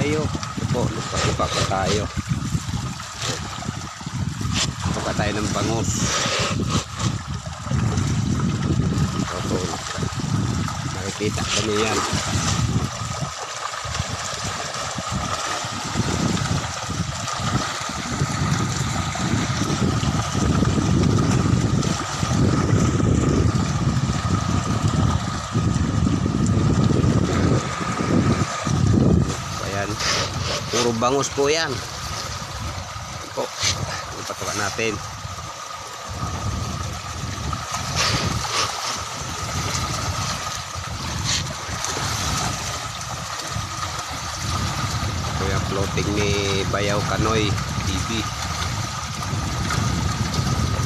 kayo. Ito po, lupa pa tayo. Ito pa tayo ng bangus. Ito po, nakikita kami yan. Puro bangus po yan. Po, ipatukan natin. Ito yung floating ni Bayaw Kanoy TV.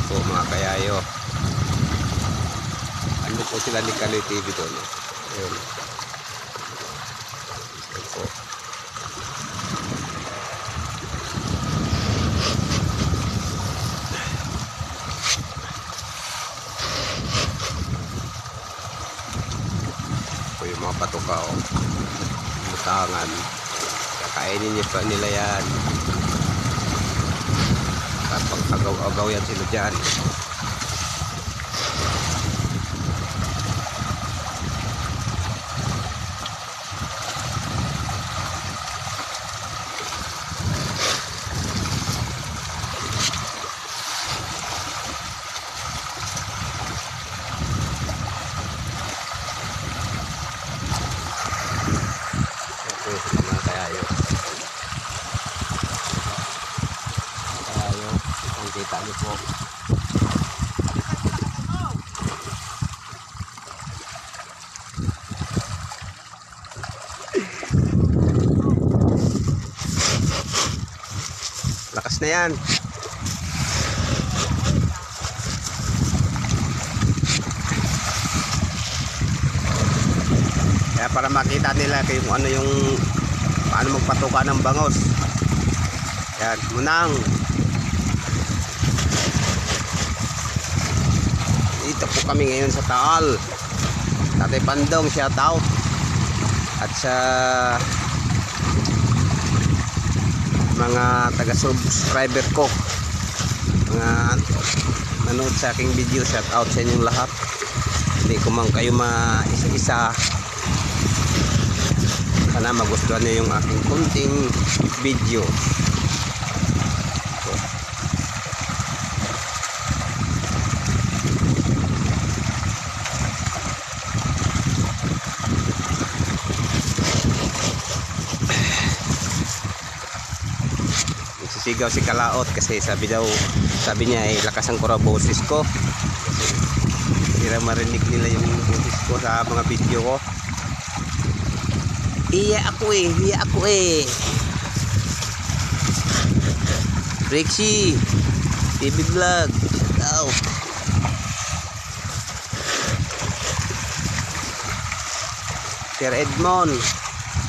Po mga kayayo. Ano po sila ni Kanoy TV doon? Ayun. Ayun po. Yung mga patukaw, butangan, kakainin niyo pa nila yan. Kapag agaw-agaw yan sila dyan. Mga kayayo, ang kita niyo po. Lakas na yan. Kaya para makita nila kung ano yung paano magpatuka ng bangos. Yan, munang. Dito po kami ngayon sa Taal. Tatay Pandong, shout out. At sa mga taga-subscriber ko, mga nanood sa aking video, shout out sa inyong lahat. Hindi ko man kayo maisa-isa. Sana magustuhan niyo yung aking kunting video. Nagsisigaw si Kalaot kasi sabi niya ay lakas ang boses ko. Hindi marinig nila yung boses ko sa mga video ko. Iya ako eh. Rexy TV Vlog, shout out. Sir Edmond,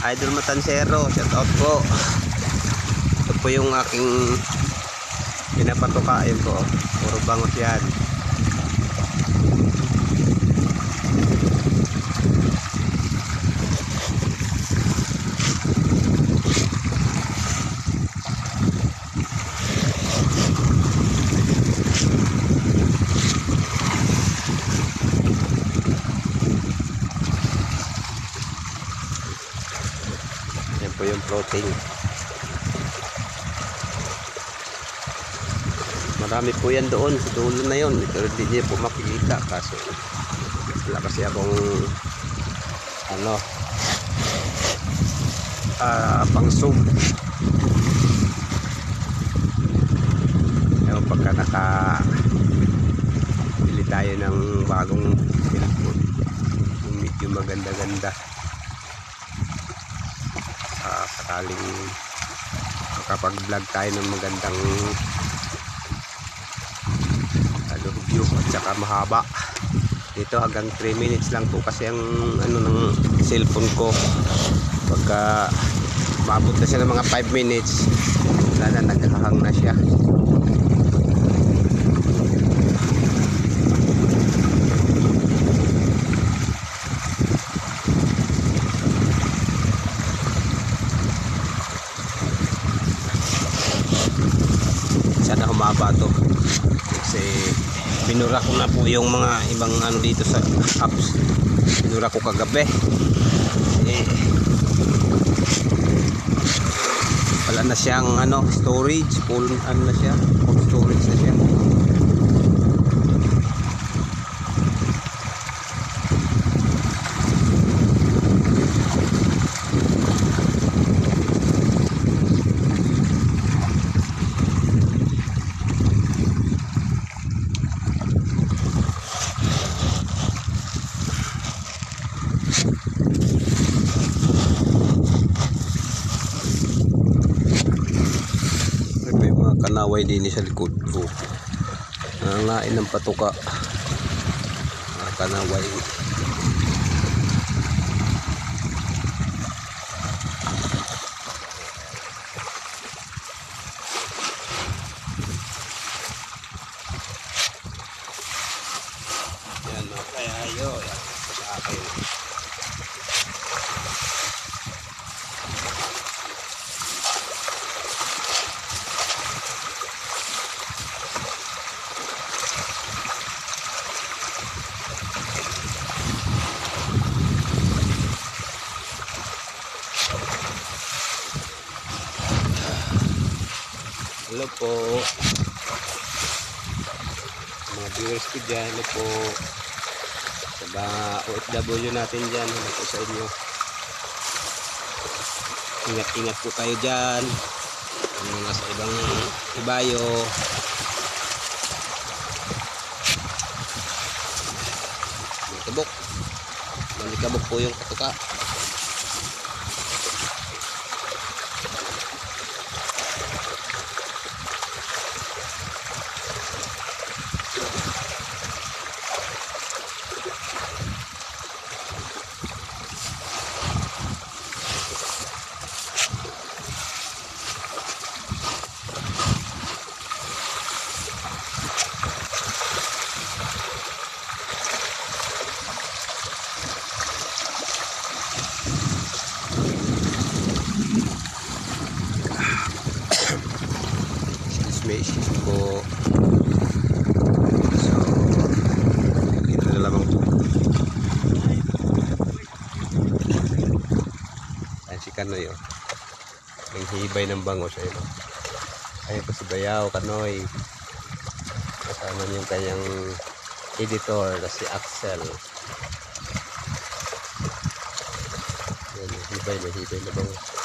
Idol Matansero, shout out po. Ito po yung aking pinapatuka. Ayun po, puro bangus yan. Yan po yung floating. Marami po yan doon sa dulo na yun, pero hindi niya po makikita kaso wala kasi akong pang zoom. Ewan pagka nakabili tayo ng bagong cellphone yung medyo maganda-ganda, sakaling makapag vlog tayo ng magandang view at saka mahaba. Dito hanggang 3 minutes lang po kasi ang ng cellphone ko. Pagka maabot na siya ng mga 5 minutes wala na, naghahang na siya. sana humaba to kasi binura ko na po yung mga ibang ano dito sa apps. Binura ko kagabi wala na siyang ano storage, full ano na siya, full storage na siya. May mga kanaway din sa likod ko. Nangangain ng patuka. Mga kanaway. Yan o, kaya yun. Yan sa akin. Hello po mga viewers ko dyan. Hello po sa mga OFW natin dyan. Hello po sa inyo. Ingat-ingat po kayo dyan yung mga sa ibang ibayo. Malikabok malikabok po yung patuka. May isip ko. So kita na lamang po. Ayan si Kanoy oh. Ang hibay ng bango sa ilo. Ayan po si Bayaw Kanoy. Kasama niyo yung kanyang editor na si Axel. Ayan, hibay na bango.